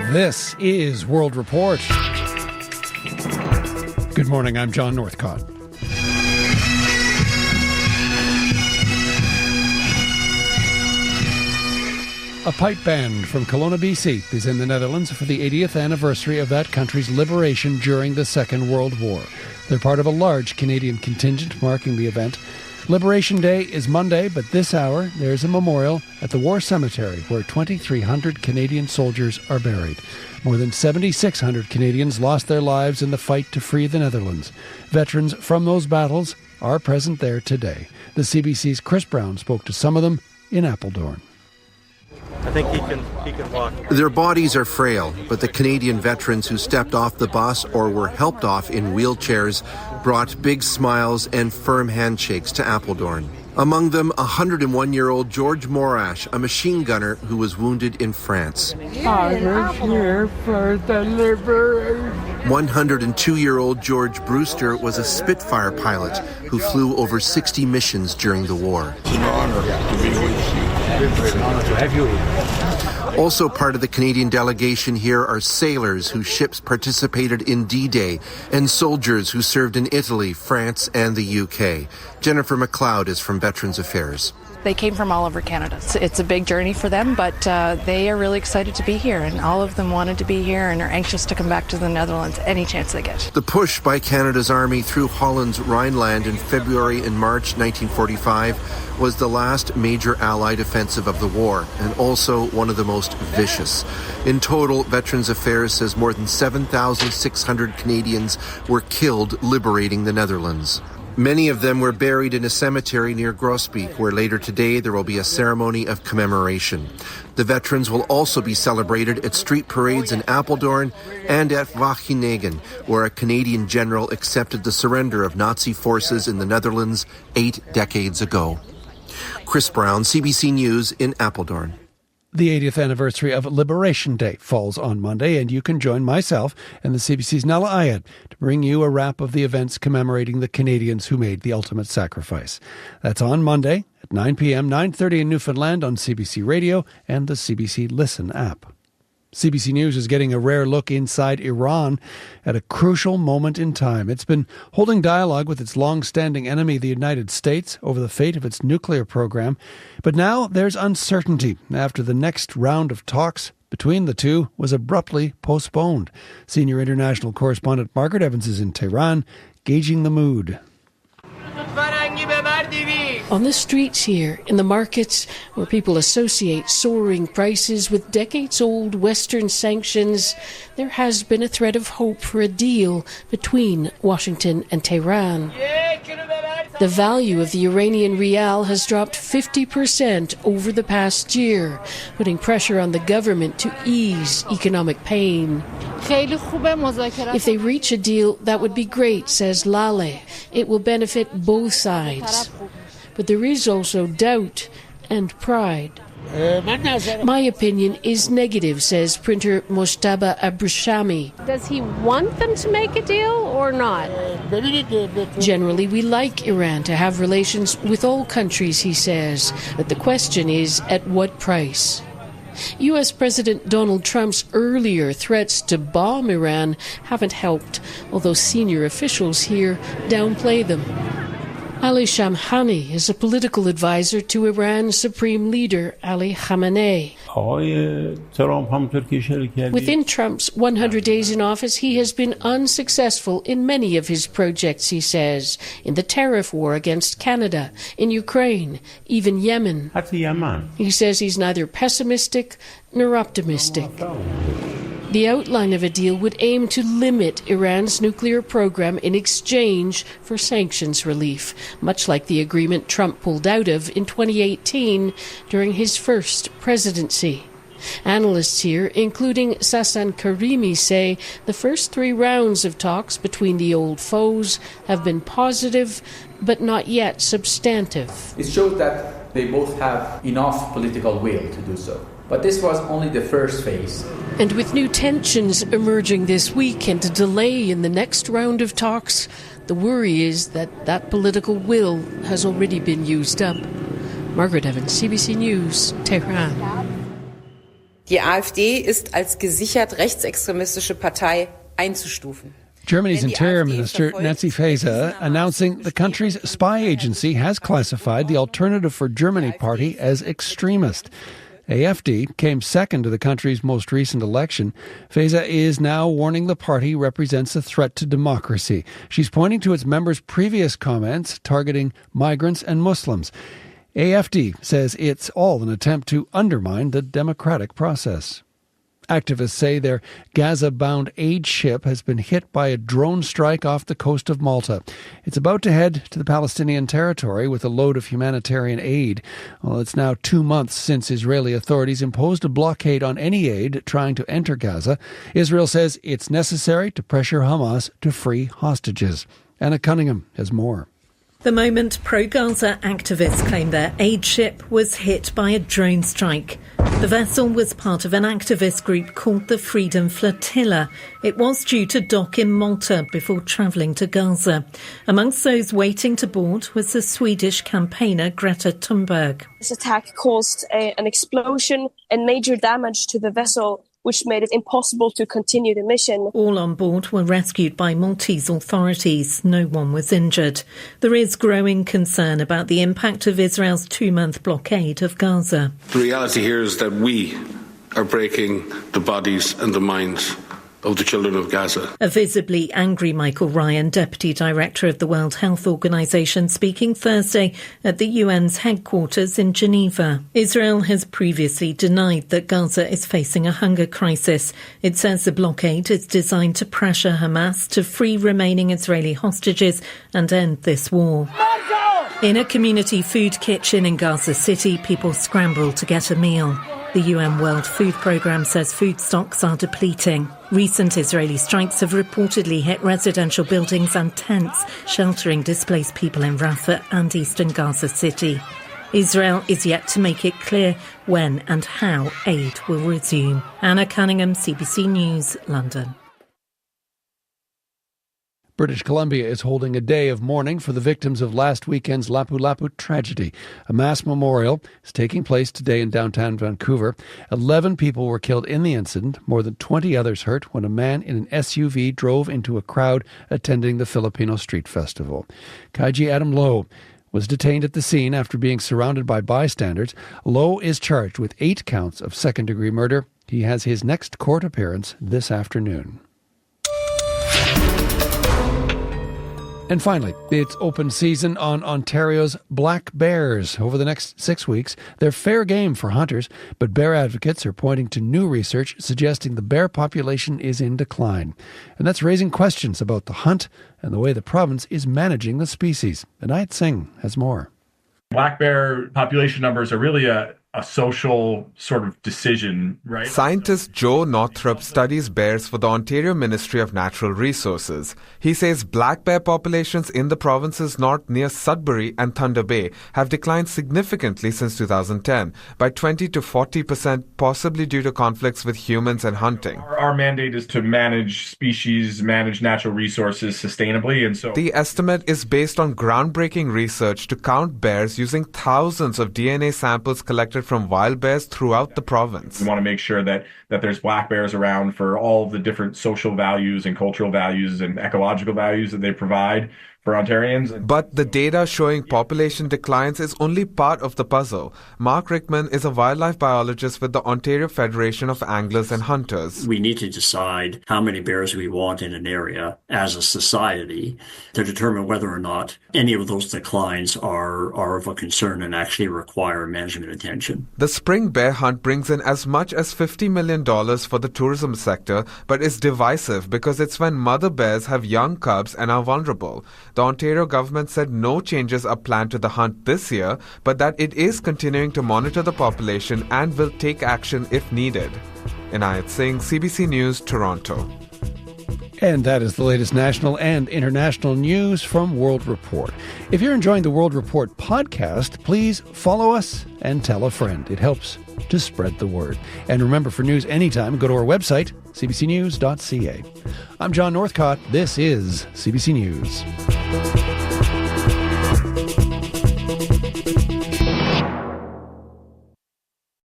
This is World Report. Good morning, I'm John Northcott. A pipe band from Kelowna, BC is in the Netherlands for the 80th anniversary of that country's liberation during the Second World War. They're part of a large Canadian contingent marking the event. Liberation Day is Monday, but this hour there's a memorial at the War Cemetery where 2,300 Canadian soldiers are buried. More than 7,600 Canadians lost their lives in the fight to free the Netherlands. Veterans from those battles are present there today. The CBC's Chris Brown spoke to some of them in Apeldoorn. I think he can walk. Their bodies are frail, but the Canadian veterans who stepped off the bus or were helped off in wheelchairs brought big smiles and firm handshakes to Apeldoorn. Among them, 101-year-old George Morash, a machine gunner who was wounded in France. I was here for the liberation. 102-year-old George Brewster was a Spitfire pilot who flew over 60 missions during the war. It's an honor to be with you. It's an honor to have you here. Also part of the Canadian delegation here are sailors whose ships participated in D-Day and soldiers who served in Italy, France, and the UK. Jennifer McLeod is from Veterans Affairs. They came from all over Canada. It's a big journey for them, but they are really excited to be here, and all of them wanted to be here and are anxious to come back to the Netherlands any chance they get. The push by Canada's army through Holland's Rhineland in February and March 1945 was the last major Allied offensive of the war, and also one of the most vicious. In total, Veterans Affairs says more than 7,600 Canadians were killed liberating the Netherlands. Many of them were buried in a cemetery near Grosbeek, where later today there will be a ceremony of commemoration. The veterans will also be celebrated at street parades in Apeldoorn and at Wageningen, where a Canadian general accepted the surrender of Nazi forces in the Netherlands 8 decades ago. Chris Brown, CBC News in Apeldoorn. The 80th anniversary of Liberation Day falls on Monday, and you can join myself and the CBC's Nella Ayed to bring you a wrap of the events commemorating the Canadians who made the ultimate sacrifice. That's on Monday at 9 p.m., 9:30 in Newfoundland on CBC Radio and the CBC Listen app. CBC News is getting a rare look inside Iran at a crucial moment in time. It's been holding dialogue with its long-standing enemy, the United States, over the fate of its nuclear program. But now there's uncertainty after the next round of talks between the two was abruptly postponed. Senior international correspondent Margaret Evans is in Tehran, gauging the mood. On the streets here, in the markets, where people associate soaring prices with decades-old Western sanctions, there has been a thread of hope for a deal between Washington and Tehran. The value of the Iranian rial has dropped 50% over the past year, putting pressure on the government to ease economic pain. If they reach a deal, that would be great, says Lale. It will benefit both sides. But there is also doubt and pride. My opinion is negative, says printer Mojtaba Abrushami. Does he want them to make a deal or not? Generally, we like Iran to have relations with all countries, he says. But the question is, at what price? U.S. President Donald Trump's earlier threats to bomb Iran haven't helped, although senior officials here downplay them. Ali Shamkhani is a political advisor to Iran's supreme leader, Ali Khamenei. Within Trump's 100 days in office, he has been unsuccessful in many of his projects, he says, in the tariff war against Canada, in Ukraine, even Yemen. He says he's neither pessimistic nor optimistic. The outline of a deal would aim to limit Iran's nuclear program in exchange for sanctions relief, much like the agreement Trump pulled out of in 2018 during his first presidency. Analysts here, including Sasan Karimi, say the first 3 rounds of talks between the old foes have been positive, but not yet substantive. It shows that they both have enough political will to do so. But this was only the first phase. And with new tensions emerging this week and a delay in the next round of talks, the worry is that that political will has already been used up. Margaret Evans, CBC News, Tehran. Die AfD ist als gesichert rechtsextremistische Partei einzustufen. Germany's Interior Minister Nancy Faeser announcing the country's spy agency has classified the Alternative for Germany party as extremist. AfD came second to the country's most recent election. Faeser is now warning the party represents a threat to democracy. She's pointing to its members' previous comments targeting migrants and Muslims. AfD says it's all an attempt to undermine the democratic process. Activists say their Gaza-bound aid ship has been hit by a drone strike off the coast of Malta. It's about to head to the Palestinian territory with a load of humanitarian aid. Well, it's now 2 months since Israeli authorities imposed a blockade on any aid trying to enter Gaza. Israel says it's necessary to pressure Hamas to free hostages. Anna Cunningham has more. The moment pro-Gaza activists claim their aid ship was hit by a drone strike. The vessel was part of an activist group called the Freedom Flotilla. It was due to dock in Malta before travelling to Gaza. Amongst those waiting to board was the Swedish campaigner Greta Thunberg. This attack caused an explosion and major damage to the vessel, which made it impossible to continue the mission. All on board were rescued by Maltese authorities. No one was injured. There is growing concern about the impact of Israel's 2-month blockade of Gaza. The reality here is that we are breaking the bodies and the minds of the children of Gaza. A visibly angry Michael Ryan, Deputy Director of the World Health Organization, speaking Thursday at the UN's headquarters in Geneva. Israel has previously denied that Gaza is facing a hunger crisis. It says the blockade is designed to pressure Hamas to free remaining Israeli hostages and end this war. In a community food kitchen in Gaza City, people scramble to get a meal. The UN World Food Programme says food stocks are depleting. Recent Israeli strikes have reportedly hit residential buildings and tents sheltering displaced people in Rafah and eastern Gaza City. Israel is yet to make it clear when and how aid will resume. Anna Cunningham, CBC News, London. British Columbia is holding a day of mourning for the victims of last weekend's Lapu-Lapu tragedy. A mass memorial is taking place today in downtown Vancouver. 11 people were killed in the incident, more than 20 others hurt when a man in an SUV drove into a crowd attending the Filipino Street Festival. Kaiji Adam Lowe was detained at the scene after being surrounded by bystanders. Lowe is charged with 8 counts of second-degree murder. He has his next court appearance this afternoon. And finally, it's open season on Ontario's black bears. Over the next 6 weeks, they're fair game for hunters, but bear advocates are pointing to new research suggesting the bear population is in decline. And that's raising questions about the hunt and the way the province is managing the species. Anayat Singh has more. Black bear population numbers are really a social sort of decision, right? Scientist Joe Northrup studies bears for the Ontario Ministry of Natural Resources. He says black bear populations in the provinces north near Sudbury and Thunder Bay have declined significantly since 2010, by 20 to 40%, possibly due to conflicts with humans and hunting. Our mandate is to manage species, manage natural resources sustainably, and so the estimate is based on groundbreaking research to count bears using thousands of DNA samples collected from wild bears throughout the province. We want to make sure that there's black bears around for all of the different social values and cultural values and ecological values that they provide for Ontarians. But the data showing population declines is only part of the puzzle. Mark Rickman is a wildlife biologist with the Ontario Federation of Anglers and Hunters. We need to decide how many bears we want in an area as a society to determine whether or not any of those declines are of a concern and actually require management attention. The spring bear hunt brings in as much as $50 million for the tourism sector, but is divisive because it's when mother bears have young cubs and are vulnerable. The Ontario government said no changes are planned to the hunt this year, but that it is continuing to monitor the population and will take action if needed. Inayat Singh, CBC News, Toronto. And that is the latest national and international news from World Report. If you're enjoying the World Report podcast, please follow us and tell a friend. It helps to spread the word. And remember, for news anytime, go to our website, cbcnews.ca. I'm John Northcott. This is CBC News.